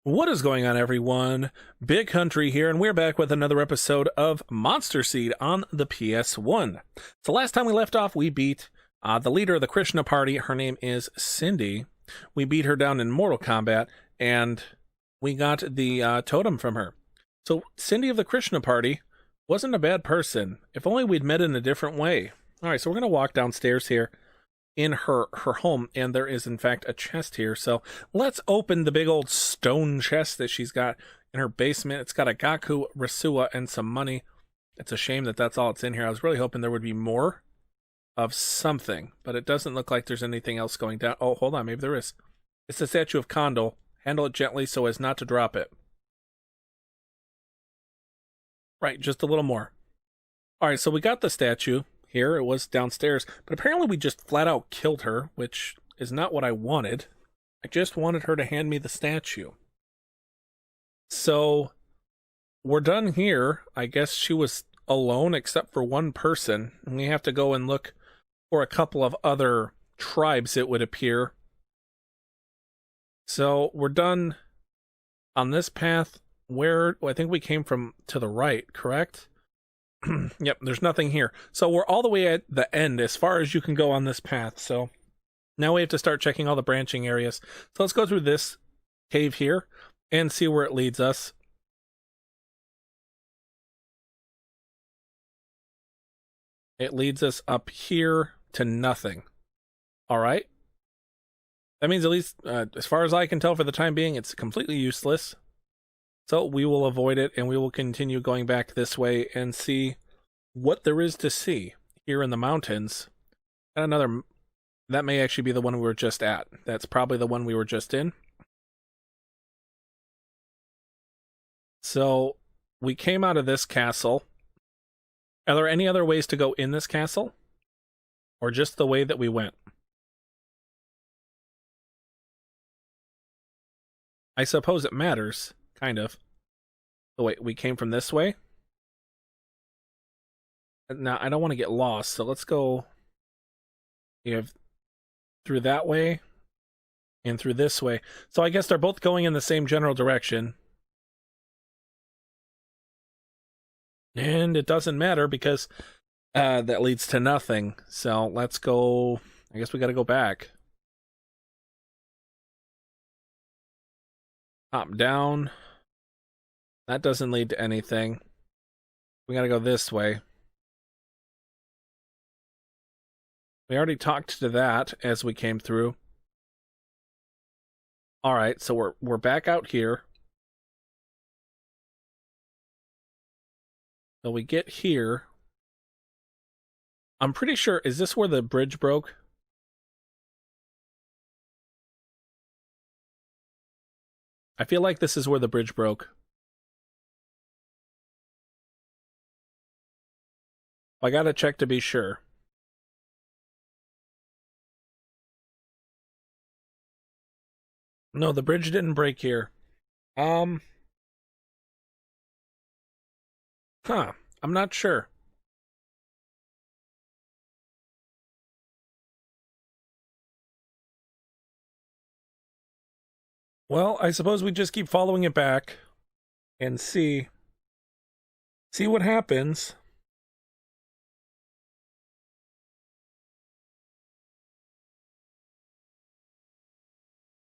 What is going on, everyone? Big Country here, and we're back with another episode of Monster Seed on the PS1. So last time we left off, we beat the leader of the Krishna party. Her name is Cindy. We beat her down in Mortal Kombat, and we got the totem from her. So Cindy of the Krishna party wasn't a bad person. If only we'd met in a different way. All right, so we're going to walk downstairs here in her home, and there is in fact a chest here. So let's open the big old stone chest that she's got in her basement. It's got a Gaku Rasua and some money. It's a shame that that's all it's in here. I was really hoping there would be more of something, but it doesn't look like there's anything else going down. Oh, hold on, maybe there is. It's the statue of Condor. Handle it gently so as not to drop it. Right, just a little more. All right, so we got the statue here. It was downstairs, but apparently we just flat out killed her, which is not what I wanted. I just wanted her to hand me the statue. So we're done here. I guess she was alone except for one person, and we have to go and look for a couple of other tribes, it would appear. So we're done on this path where I think we came from to the right, correct? Yep, there's nothing here. So we're all the way at the end as far as you can go on this path. So now we have to start checking all the branching areas. So let's go through this cave here and see where it leads us. It leads us up here to nothing. All right. That means at least, as far as I can tell for the time being, it's completely useless. So we will avoid it, and we will continue going back this way and see what there is to see here in the mountains. And another, that may actually be the one we were just at. That's probably the one we were just in. So we came out of this castle. Are there any other ways to go in this castle? Or just the way that we went? I suppose it matters. Kind of. Oh, wait, we came from this way? Now, I don't want to get lost, so let's go through that way and through this way. So I guess they're both going in the same general direction. And it doesn't matter because that leads to nothing. So let's go. I guess we got to go back. Up, down. That doesn't lead to anything. We gotta go this way. We already talked to that as we came through. Alright, so we're back out here. So we get here. I'm pretty sure, is this where the bridge broke? I feel like this is where the bridge broke. I gotta check to be sure. No, the bridge didn't break here. Huh. I'm not sure. Well, I suppose we just keep following it back and see what happens.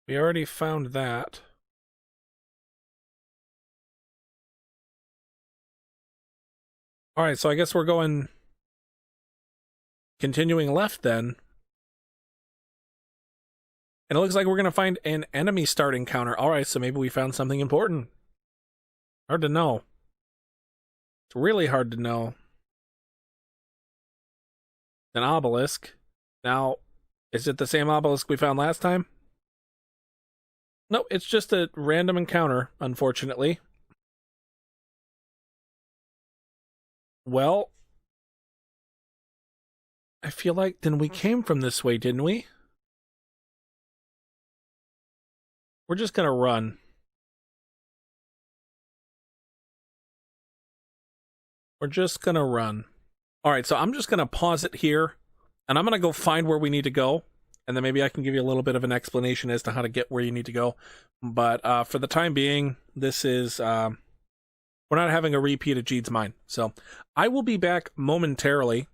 We already found that. Alright, so I guess we're continuing left then. And it looks like we're going to find an enemy starting counter. Alright, so maybe we found something important. Hard to know. It's really hard to know. An obelisk. Now, is it the same obelisk we found last time? No, it's just a random encounter, unfortunately. Well, I feel like then we came from this way, didn't we? We're just gonna run. We're just gonna run. Alright, so I'm just gonna pause it here, and I'm gonna go find where we need to go, and then maybe I can give you a little bit of an explanation as to how to get where you need to go. But for the time being, this is we're not having a repeat of Jeed's Mine. So I will be back momentarily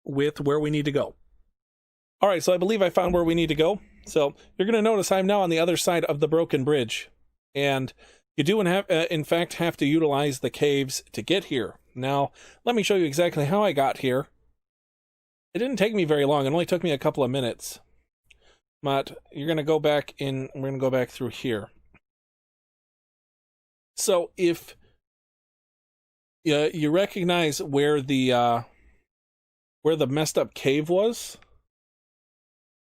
with where we need to go. All right, so I believe I found where we need to go. So you're going to notice I'm now on the other side of the broken bridge, and you do in fact have to utilize the caves to get here. Now, let me show you exactly how I got here. It didn't take me very long. It only took me a couple of minutes. But you're going to go back in, we're going to go back through here. So if you recognize where the messed up cave was,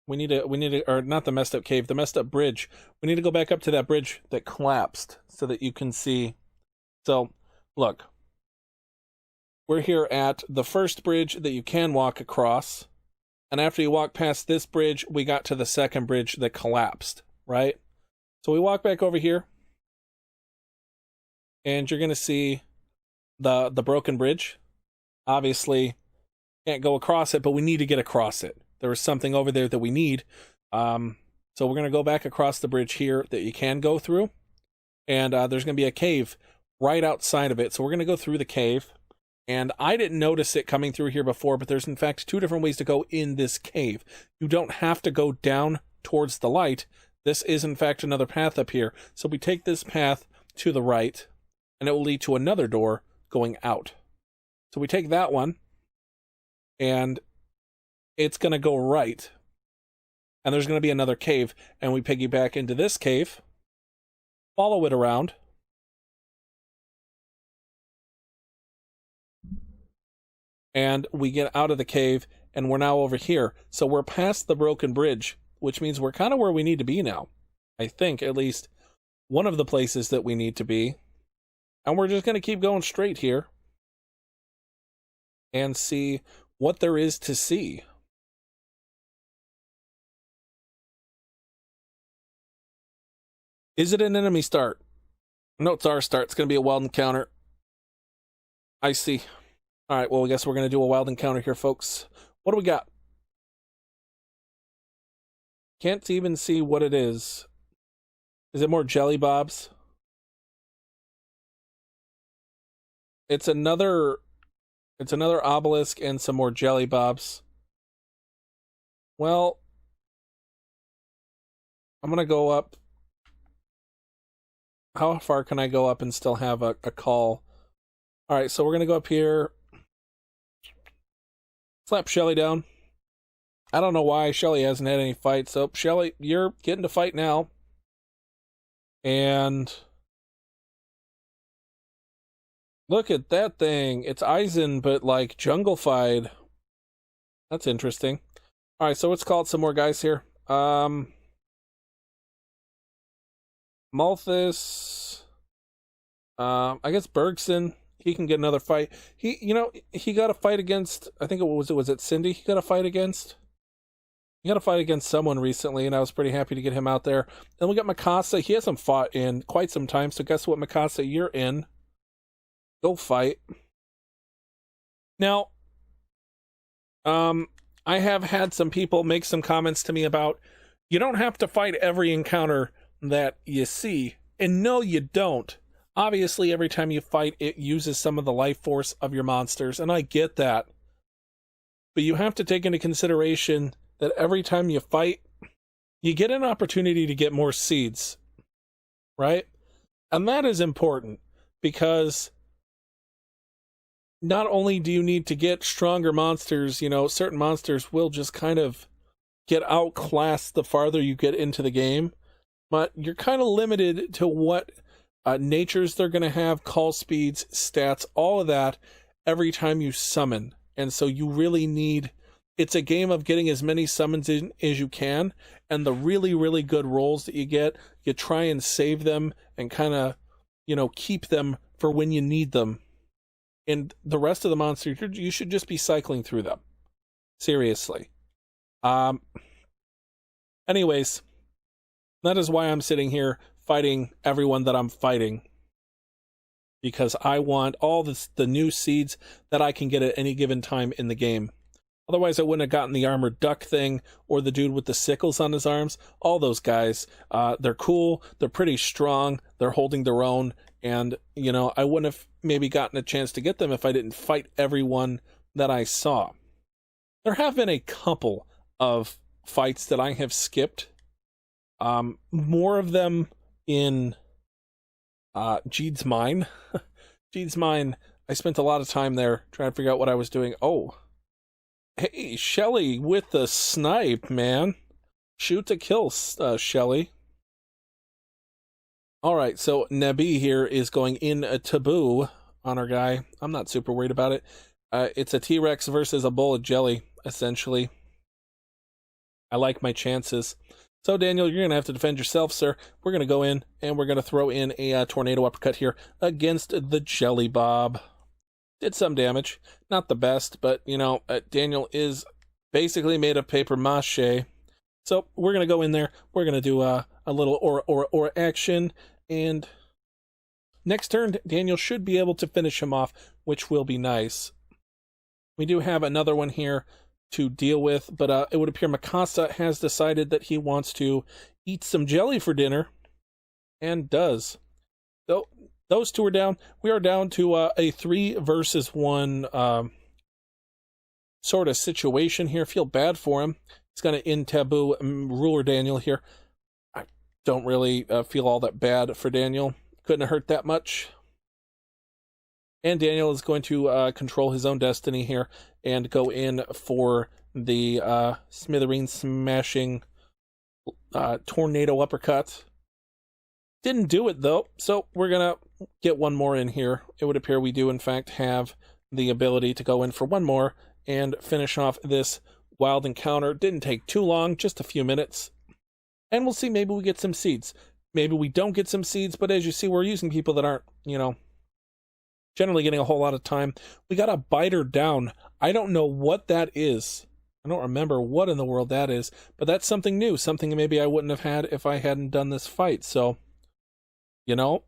we need to, or not the messed up cave, the messed up bridge. We need to go back up to that bridge that collapsed so that you can see. So look, we're here at the first bridge that you can walk across. And after you walk past this bridge, we got to the second bridge that collapsed, right? So we walk back over here, and you're going to see the broken bridge. Obviously, can't go across it, but we need to get across it. There is something over there that we need. So we're going to go back across the bridge here that you can go through. And there's going to be a cave right outside of it. So we're going to go through the cave. And I didn't notice it coming through here before, but there's in fact 2 different ways to go in this cave. You don't have to go down towards the light. This is in fact another path up here. So we take this path to the right, and it will lead to another door going out. So we take that one, and it's going to go right. And there's going to be another cave, and we piggyback into this cave, follow it around, and we get out of the cave, and we're now over here. So we're past the broken bridge, which means we're kind of where we need to be now. I think, at least, one of the places that we need to be. And we're just going to keep going straight here and see what there is to see. Is it an enemy start? No, it's our start. It's going to be a wild encounter. I see. All right, well, I guess we're going to do a wild encounter here, folks. What do we got? Can't even see what it is. Is it more jelly bobs? It's another obelisk and some more jelly bobs. Well, I'm going to go up. How far can I go up and still have a call? All right, so we're going to go up here. Slap Shelly down. I don't know why Shelly hasn't had any fights. So, Shelly, you're getting to fight now. And look at that thing. It's Eisen, but like jungle-fied. That's interesting. All right, so let's call it some more guys here. Malthus. I guess Bergson. He can get another fight. He got a fight against, I think was it Cindy he got a fight against? He got a fight against someone recently, and I was pretty happy to get him out there. Then we got Mikasa. He hasn't fought in quite some time, so guess what, Mikasa, you're in. Go fight. Now, I have had some people make some comments to me about, you don't have to fight every encounter that you see. And no, you don't. Obviously, every time you fight, it uses some of the life force of your monsters, and I get that. But you have to take into consideration that every time you fight, you get an opportunity to get more seeds, right? And that is important, because not only do you need to get stronger monsters, certain monsters will just kind of get outclassed the farther you get into the game, but you're kind of limited to what natures they're going to have, call speeds, stats, all of that every time you summon. And so you really need, it's a game of getting as many summons in as you can, and the really, really good rolls that you get, you try and save them and kind of, keep them for when you need them. And the rest of the monsters, you should just be cycling through them. Seriously. Anyways, that is why I'm sitting here fighting everyone that I'm fighting, because I want all the new seeds that I can get at any given time in the game. Otherwise, I wouldn't have gotten the armored duck thing or the dude with the sickles on his arms. All those guys, they're cool. They're pretty strong. They're holding their own. And, you know, I wouldn't have maybe gotten a chance to get them if I didn't fight everyone that I saw. There have been a couple of fights that I have skipped. More of them in Jeed's Mine. Jeed's Mine, I spent a lot of time there trying to figure out what I was doing. Oh. Hey, Shelly with the snipe, man. Shoot to kill, Shelly. Alright, so Nabi here is going in a taboo on our guy. I'm not super worried about it. It's a T-Rex versus a bowl of jelly, essentially. I like my chances. So, Daniel, you're going to have to defend yourself, sir. We're going to go in, and we're going to throw in a tornado uppercut here against the Jelly Bob. Did some damage. Not the best, but, you know, Daniel is basically made of paper mache. So we're going to go in there. We're going to do a little or action. And next turn, Daniel should be able to finish him off, which will be nice. We do have another one here to deal with, but it would appear Mikasa has decided that he wants to eat some jelly for dinner, and does. So those two are down. We are down to a 3 versus 1 sort of situation here. Feel bad for him. He's going to taboo Ruler Daniel here. I don't really feel all that bad for Daniel. Couldn't have hurt that much. And Daniel is going to control his own destiny here and go in for the smithereen smashing tornado uppercut. Didn't do it, though, so we're going to get one more in here. It would appear we do, in fact, have the ability to go in for one more and finish off this wild encounter. Didn't take too long, just a few minutes. And we'll see, maybe we get some seeds. Maybe we don't get some seeds, but as you see, we're using people that aren't, you know, generally getting a whole lot of time. We got a biter down. I don't know what that is. I don't remember what in the world that is, but that's something new, something maybe I wouldn't have had if I hadn't done this fight, so... You know,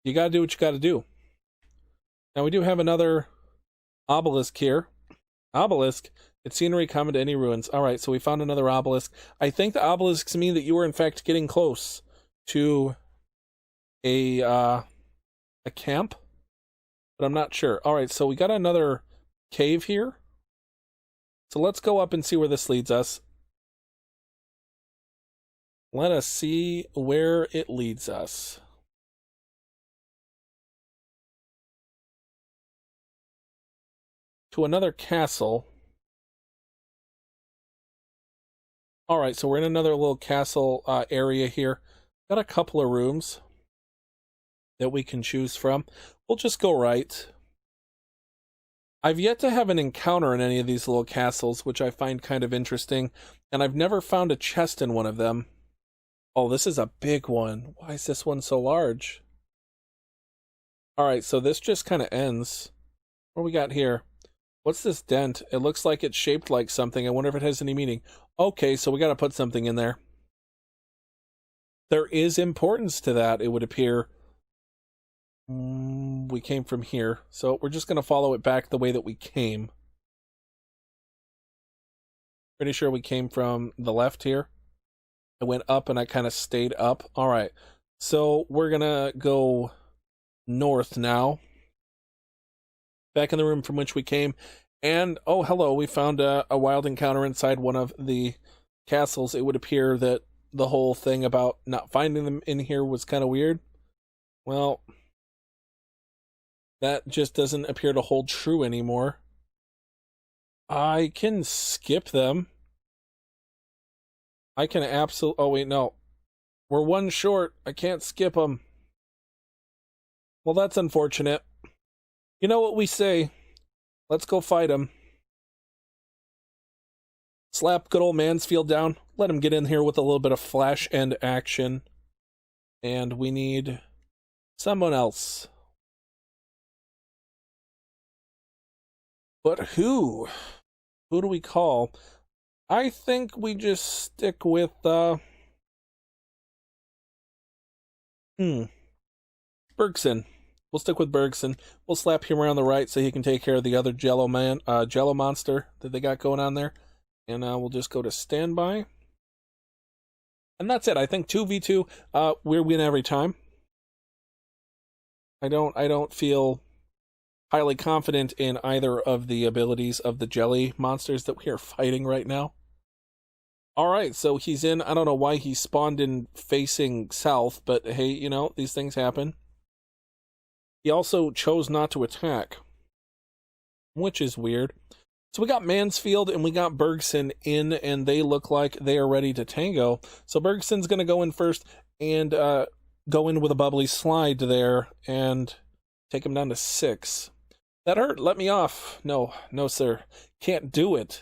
you gotta do what you gotta do. Now we do have another obelisk here. Obelisk, its scenery common to any ruins. Alright, so we found another obelisk. I think the obelisks mean that you were in fact getting close to a camp, but I'm not sure. Alright, so we got another cave here. So let's go up and see where this leads us. Let us see where it leads us. To another castle. Alright, so we're in another little castle area here. Got a couple of rooms that we can choose from. We'll just go right. I've yet to have an encounter in any of these little castles, which I find kind of interesting, and I've never found a chest in one of them. Oh, this is a big one. Why is this one so large? Alright, so this just kind of ends. What do we got here? What's this dent? It looks like it's shaped like something. I wonder if it has any meaning. Okay, so we got to put something in there. There is importance to that, it would appear. We came from here, so we're just going to follow it back the way that we came. Pretty sure we came from the left here. I went up and I kind of stayed up. All right, so we're going to go north now. Back in the room from which we came. And, oh, hello, we found a wild encounter inside one of the castles. It would appear that the whole thing about not finding them in here was kind of weird. Well, that just doesn't appear to hold true anymore. I can skip them. I can absolutely... Oh, wait, no. We're one short. I can't skip them. Well, that's unfortunate. You know what we say. Let's go fight him. Slap good old Mansfield down. Let him get in here with a little bit of flash end action. And we need someone else. But who? Who do we call? I think we just stick with, Bergson. We'll stick with Bergson. We'll slap him around the right so he can take care of the other Jello monster that they got going on there. And we'll just go to standby. And that's it. I think 2v2, we win every time. I don't feel highly confident in either of the abilities of the jelly monsters that we are fighting right now. Alright, so he's in. I don't know why he spawned in facing south, but hey, you know, these things happen. He also chose not to attack, which is weird. So we got Mansfield and we got Bergson in, and they look like they are ready to tango. So Bergson's going to go in first and go in with a bubbly slide there and take him down to 6. That hurt. Let me off. No, sir. Can't do it.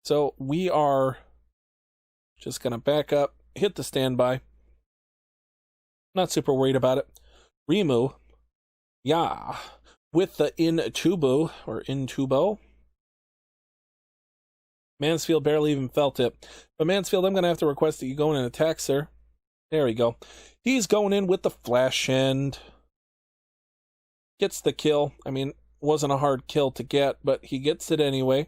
So we are just going to back up, hit the standby. Not super worried about it. Rimu. Yeah. With the Intubo, or Intubo. Mansfield barely even felt it. But Mansfield, I'm going to have to request that you go in and attack, sir. There we go. He's going in with the flash end. Gets the kill. I mean, wasn't a hard kill to get, but he gets it anyway.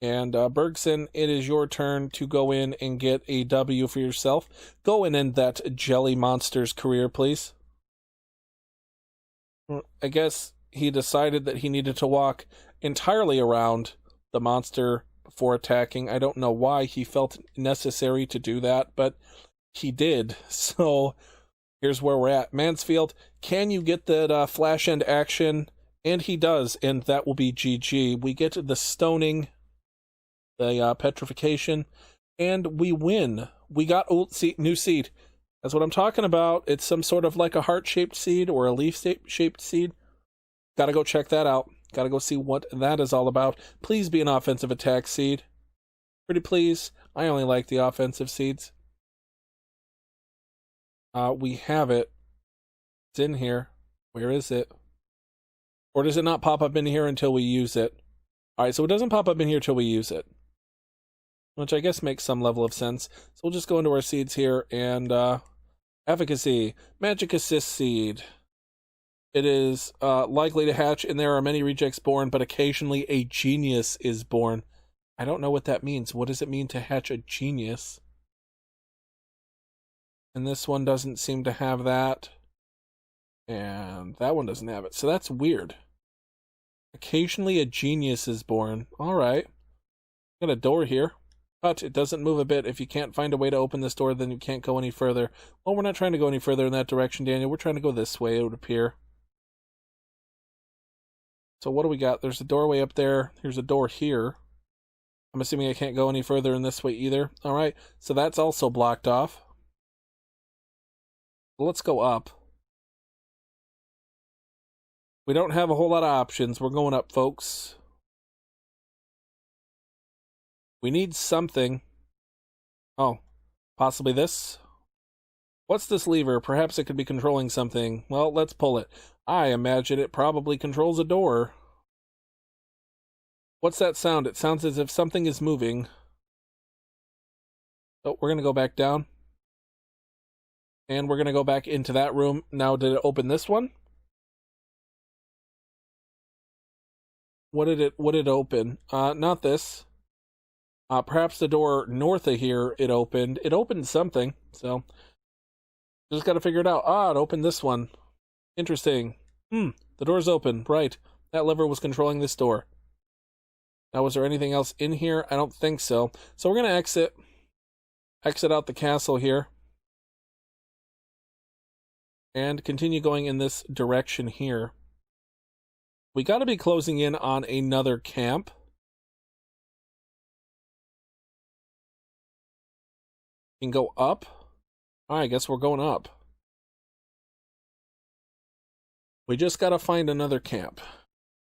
And Bergson, it is your turn to go in and get a W for yourself. Go in and end that jelly monster's career, please. I guess he decided that he needed to walk entirely around the monster before attacking. I don't know why he felt necessary to do that, but he did. So here's where we're at. Mansfield, can you get that flash end action? And he does, and that will be GG. We get the stoning, the petrification, and we win. We got new seed. That's what I'm talking about. It's some sort of like a heart-shaped seed or a leaf-shaped seed. Gotta go check that out. Gotta go see what that is all about. Please be an offensive attack seed. Pretty please. I only like the offensive seeds. We have it. It's in here. Where is it? Or does it not pop up in here until we use it? Alright, so it doesn't pop up in here until we use it, which I guess makes some level of sense. So we'll just go into our seeds here, and efficacy, magic assist seed. It is likely to hatch, and there are many rejects born, but occasionally a genius is born. I don't know what that means. What does it mean to hatch a genius? And this one doesn't seem to have that. And that one doesn't have it. So that's weird. Occasionally a genius is born. Alright. Got a door here. But it doesn't move a bit. If you can't find a way to open this door, then you can't go any further. Well, we're not trying to go any further in that direction, Daniel. We're trying to go this way, it would appear. So what do we got? There's a doorway up there. Here's a door here. I'm assuming I can't go any further in this way either. Alright, so that's also blocked off. Let's go up. We don't have a whole lot of options. We're going up, folks. We need something. Oh, possibly this? What's this lever? Perhaps it could be controlling something. Well, let's pull it. I imagine it probably controls a door. What's that sound? It sounds as if something is moving. Oh, we're going to go back down. And we're going to go back into that room. Now, did it open this one? What did it open? Not this. Perhaps the door north of here it opened. It opened something, so just got to figure it out. Ah, it opened this one. Interesting. The door's open. Right. That lever was controlling this door. Now, was there anything else in here? I don't think so. So we're going to exit out the castle here. And continue going in this direction here. We got to be closing in on another camp. We can go up. Alright, I guess we're going up. We just got to find another camp.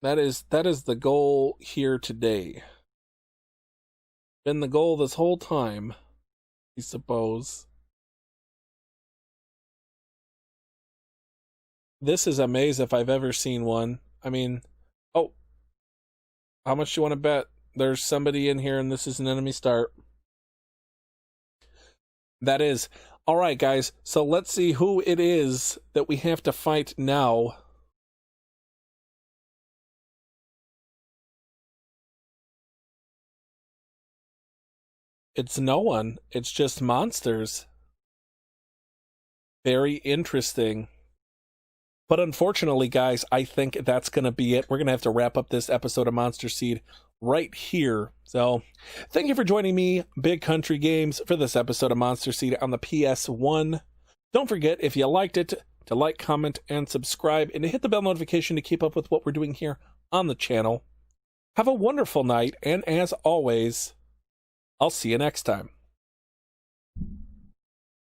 That is the goal here today. Been the goal this whole time, I suppose. This is a maze if I've ever seen one. I mean, oh, how much do you want to bet? There's somebody in here and this is an enemy start. That is. All right, guys, so let's see who it is that we have to fight now. It's no one. It's just monsters. Very interesting. But unfortunately, guys, I think that's going to be it. We're going to have to wrap up this episode of Monster Seed right here. So thank you for joining me, Big Country Games, for this episode of Monster Seed on the PS1. Don't forget, if you liked it, to like, comment, and subscribe, and to hit the bell notification to keep up with what we're doing here on the channel. Have a wonderful night, and as always, I'll see you next time.